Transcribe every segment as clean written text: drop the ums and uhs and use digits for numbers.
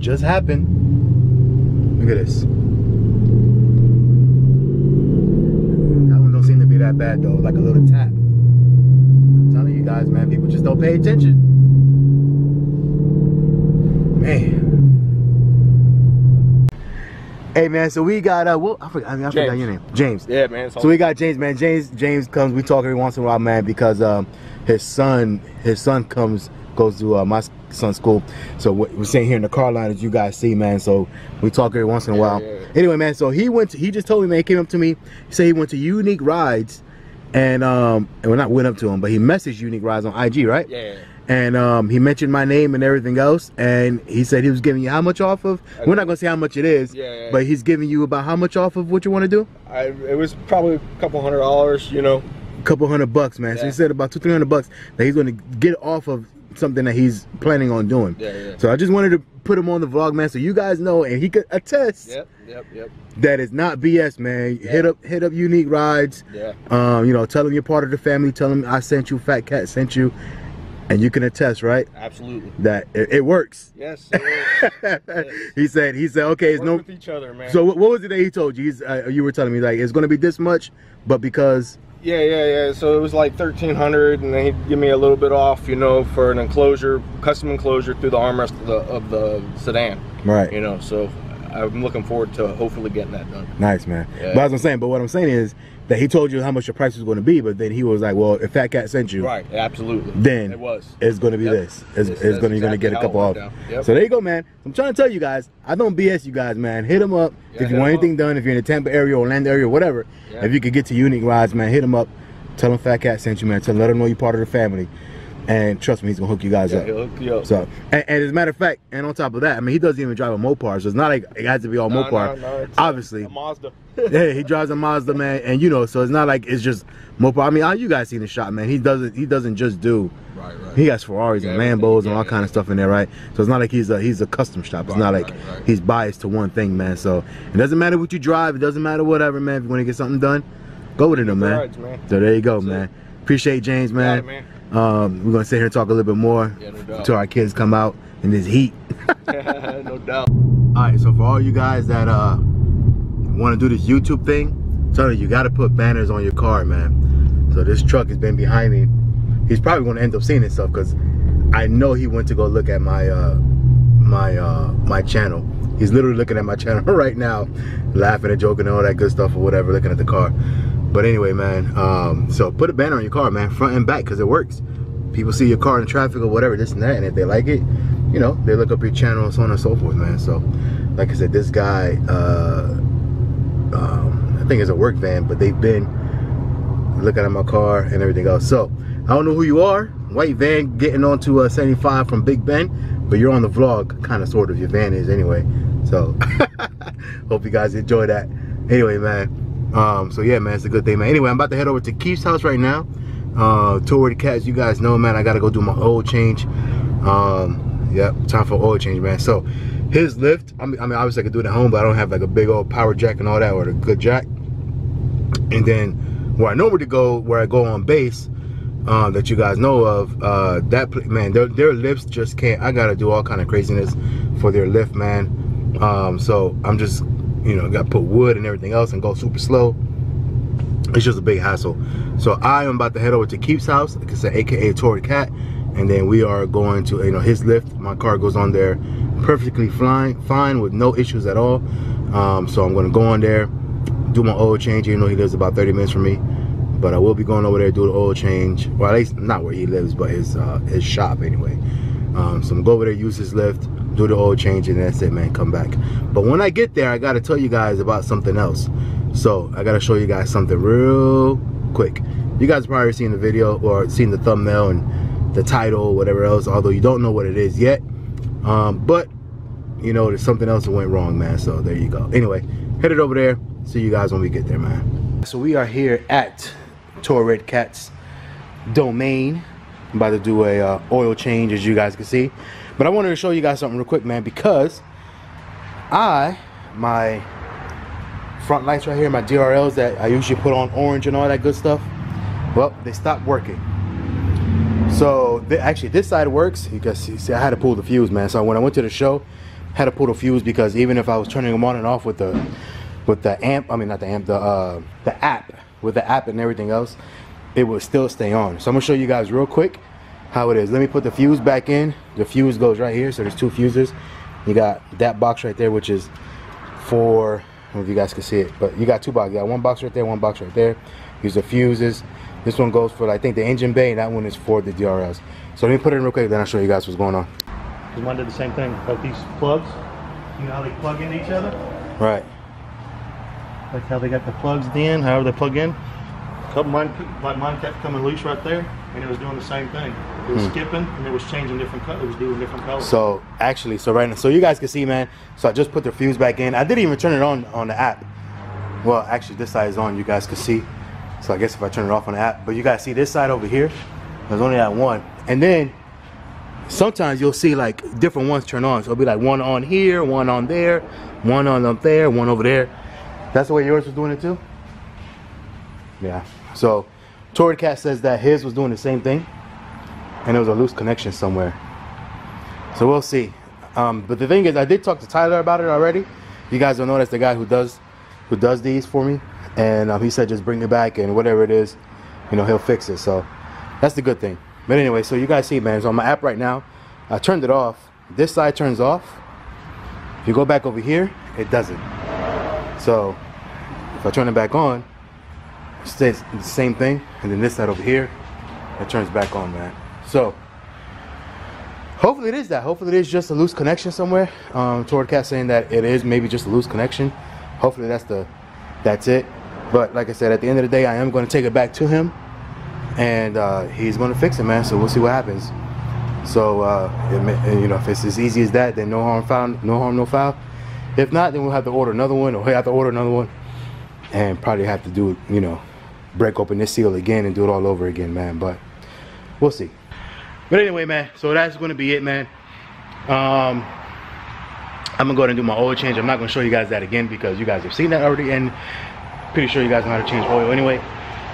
just happened. Look at this. That one don't seem to be that bad though, like a little tap. I'm telling you guys, man, people just don't pay attention. Man. Hey man, so we got well, I forgot your name. James. Yeah, man. So we got James, man. James comes, we talk every once in a while, man, because his son goes to my son's school. So we're sitting here in the car line, as you guys see, man. So we talk every once in a while. Yeah. Anyway, man, so he just told me, man, he came up to me, he said he went to Unique Rides, and we're not went up to him, but he messaged Unique Rides on IG, right? Yeah. And he mentioned my name and everything else, and he said he was giving you how much off of? We're not gonna say how much it is, but he's giving you about how much off of what you want to do? It was probably a couple $100, you know. A couple $100, man. Yeah. So he said about $200-300 that he's gonna get off of something that he's planning on doing. Yeah. So I just wanted to put him on the vlog, man, so you guys know, and he could attest. Yep. That is not BS, man. Yeah. Hit up Unique Rides. Yeah. You know, tell him you're part of the family. Tell him I sent you, FatKat sent you. And you can attest, right? Absolutely. That it works. Yes. It works. Yes. He said, okay, it's no. With each other, man. So what was it that he told you? You were telling me like it's going to be this much, but because. Yeah. So it was like $1,300, and then he'd give me a little bit off, you know, for an enclosure, custom enclosure through the armrest of the sedan. Right. You know, so I'm looking forward to hopefully getting that done. Nice, man. Yeah. But what I'm saying is that he told you how much your price was going to be, but then he was like, well, if FatKat sent you, right, absolutely, then it's going to be this. You're going to get a couple off. Yep. So there you go, man. I'm trying to tell you guys, I don't BS you guys, man. Hit them up if you want anything done. If you're in the Tampa area, Orlando area, whatever. Yeah. If you could get to Unique Rides, man, hit them up. Tell them FatKat sent you, man. Let him know you're part of the family. And trust me, he's gonna hook you guys up. He'll hook you up. So, and as a matter of fact, and on top of that, I mean, he doesn't even drive a Mopar, so it's not like it has to be all Mopar. No, obviously, a Mazda. Yeah, he drives a Mazda, man, and you know, so it's not like it's just Mopar. I mean, all you guys seen the shop, man. He doesn't just do. Right. He has Ferraris and Lambos and all kind of stuff in there, right? So it's not like he's a custom shop. It's not like he's biased to one thing, man. So it doesn't matter what you drive. It doesn't matter whatever, man. If you want to get something done, go with it, man. So there you go, man. Appreciate James, man. We're gonna sit here and talk a little bit more until our kids come out in this heat. No doubt. Alright, so for all you guys that want to do this YouTube thing, tell you gotta put banners on your car, man. So this truck has been behind me. He's probably gonna end up seeing this stuff because I know he went to go look at my my channel. He's literally looking at my channel right now, laughing and joking and all that good stuff or whatever, looking at the car. But anyway, man, so put a banner on your car, man, front and back, because it works. People see your car in traffic or whatever, this and that, and if they like it, you know, they look up your channel and so on and so forth, man. So, like I said, this guy, I think it's a work van, but they've been looking at my car and everything else. So, I don't know who you are, white van getting onto 75 from Big Ben, but you're on the vlog, kind of, sort of, your van is anyway. So, hope you guys enjoy that. Anyway, man. So yeah, man, it's a good thing, man. Anyway, I'm about to head over to Keith's house right now. Toward the cats, you guys know, man, I gotta go do my oil change. Yep, time for oil change, man. So his lift, I mean obviously I could do it at home, but I don't have like a big old power jack and all that, or a good jack. And then where I normally go, where I go on base, that you guys know of, man, their lifts just can't. I gotta do all kind of craziness for their lift, man. So I'm just, you know, got to put wood and everything else and go super slow. It's just a big hassle. So I am about to head over to Keith's house, like I said, aka Toward Cat, and then we are going to, you know, his lift. My car goes on there perfectly fine with no issues at all. So I'm going to go on there, do my oil change. You know, he lives about 30 minutes from me, but I will be going over there to do the oil change. Well, at least not where he lives, but his shop anyway. So I'm gonna go over there, use his lift, do the oil change, and that's it, man. Come back. But when I get there, I gotta tell you guys about something else. So I gotta show you guys something real quick. You guys probably seen the video or seen the thumbnail and the title, whatever else, although you don't know what it is yet. But you know, there's something else that went wrong, man. So there you go. Anyway, headed over there. See you guys when we get there, man. So we are here at Toward Cat's domain. I'm about to do a oil change, as you guys can see. But I wanted to show you guys something real quick, man, because my front lights right here, my DRLs that I usually put on orange and all that good stuff, well, they stopped working. So actually this side works. You guys see, I had to pull the fuse, man. So when I went to the show, had to pull the fuse because even if I was turning them on and off with the amp, I mean not the amp, the app, with the app and everything else, it would still stay on. So I'm gonna show you guys real quick how it is. Let me put the fuse back in. The fuse goes right here, so there's 2 fuses. You got that box right there, which is for, I don't know if you guys can see it, but you got 2 boxes. You got 1 box right there, 1 box right there. Use the fuses. This one goes for, I think, the engine bay, and that one is for the DRLs. So let me put it in real quick, then I'll show you guys what's going on. Because mine did the same thing. Like these plugs, you know how they plug in each other? Right. Like how they got the plugs in, however they plug in. Mine kept coming loose right there, and it was doing the same thing. It was skipping, and it was changing different colors. It was doing different colors. So actually, so right now, so you guys can see, man. So I just put the fuse back in. I didn't even turn it on the app. Well, actually, this side is on. You guys can see. So I guess if I turn it off on the app, but you guys see this side over here. There's only that one, and then sometimes you'll see like different ones turn on. So it'll be like one on here, one on there, one on up there, one over there. That's the way yours was doing it too? Yeah. So FatKat says that his was doing the same thing and there was a loose connection somewhere. So we'll see. But the thing is, I did talk to Tyler about it already. You guys don't know, that's the guy who does these for me. And he said just bring it back and whatever it is, you know, he'll fix it. So that's the good thing. But anyway, so you guys see, man, it's on my app right now. I turned it off. This side turns off. If you go back over here, it doesn't. So if I turn it back on, it stays the same thing. And then this side over here, it turns back on, man. So hopefully it is that. Hopefully it is just a loose connection somewhere. FatKat saying that it is maybe just a loose connection. Hopefully that's it. But like I said, at the end of the day, I am going to take it back to him. And he's going to fix it, man. So we'll see what happens. So you know, if it's as easy as that, then no harm found, no harm, no foul. If not, then we'll have to order another one, or he'll have to order another one, and probably have to do, you know, break open this seal again and do it all over again, man. But we'll see. But anyway, man, so that's going to be it, man. I'm gonna go ahead and do my oil change. I'm not going to show you guys that again because you guys have seen that already, and pretty sure you guys know how to change oil anyway.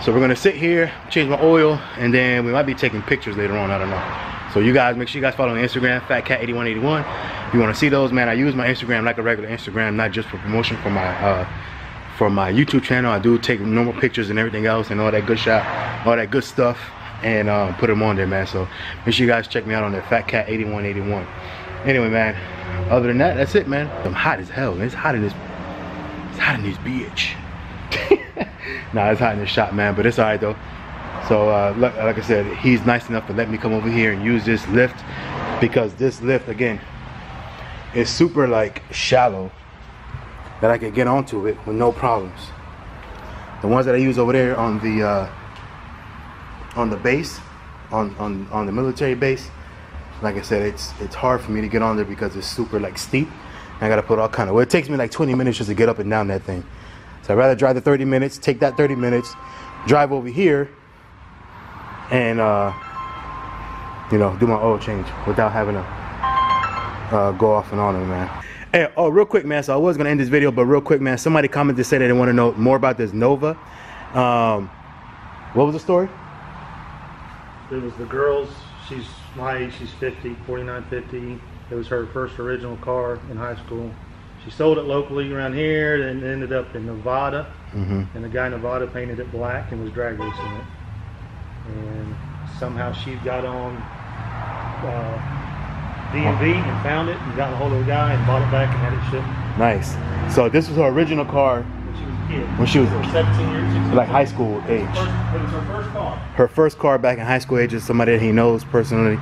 So we're gonna sit here, change my oil, and then we might be taking pictures later on, I don't know. So you guys, make sure you guys follow me on Instagram, FatKat8181. If you wanna see those, man, I use my Instagram like a regular Instagram, not just for promotion for my YouTube channel. I do take normal pictures and everything else and all that good all that good stuff, and put them on there, man. So make sure you guys check me out on there, FatKat8181. Anyway, man, other than that, that's it, man. I'm hot as hell, man. It's hot in this bitch. Nah, it's hot in the shop, man, but it's alright though. So like I said, he's nice enough to let me come over here and use this lift, because this lift, again, is super like shallow, that I can get onto it with no problems. The ones that I use over there on the base, on the military base, like I said, it's hard for me to get on there because it's super like steep. I gotta put all kind of, well, it takes me like 20 minutes just to get up and down that thing. So I'd rather drive the 30 minutes, take that 30 minutes, drive over here, and you know, do my oil change without having to go off and on it, man. Hey, oh, real quick, man, so I was gonna end this video, but real quick, man, somebody commented to say that they want to know more about this Nova. What was the story? It was the girl's, she's my age, she's 50, 49, 50. It was her first original car in high school. She sold it locally around here and ended up in Nevada. And the guy in Nevada painted it black and was drag racing it. And somehow she got on DMV and found it and got a hold of the guy and bought it back and had it shipped. Nice. So this was her original car when she was a kid. When she was 17 years, 16 like high school age. It was her first car. Her first car back in high school age is somebody that he knows personally.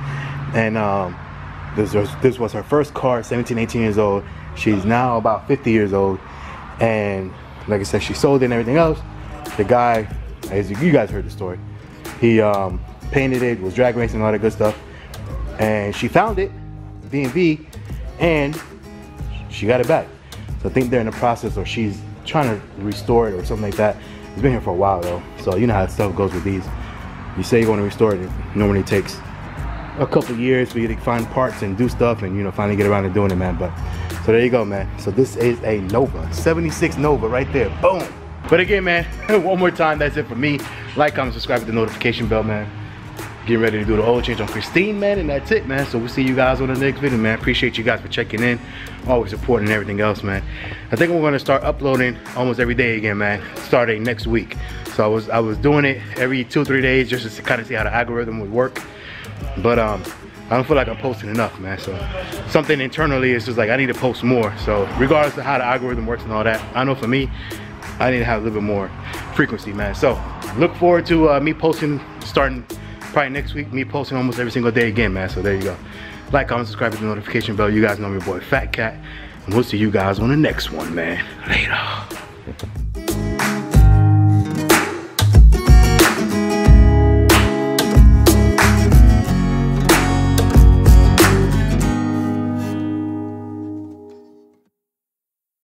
And this was her first car, 17, 18 years old. She's now about 50 years old. And like I said, she sold it and everything else. The guy, as you guys heard the story, he painted it, was drag racing, all that good stuff. And she found it, DMV, and she got it back. So I think they're in the process, or she's trying to restore it or something like that. It's been here for a while though. So you know how stuff goes with these. You say you want to restore it, it normally takes a couple years for you to find parts and do stuff and, you know, finally get around to doing it, man. But so there you go, man. So this is a Nova, 76 Nova right there, boom. But again, man, one more time, that's it for me. Like, comment, subscribe with the notification bell, man. Getting ready to do the oil change on Christine, man, and that's it, man. So we'll see you guys on the next video, man. Appreciate you guys for checking in, always supporting everything else, man. I think we're gonna start uploading almost every day again, man, starting next week. So I was doing it every 2 or 3 days just to kind of see how the algorithm would work. But I don't feel like I'm posting enough, man. So something internally is just like I need to post more. So regardless of how the algorithm works and all that, I know for me, I need to have a little bit more frequency, man. So look forward to me posting starting probably next week, me posting almost every single day again, man. So there you go. Like, comment, subscribe, hit the notification bell. You guys know me, boy FatKat, and we'll see you guys on the next one, man. Later.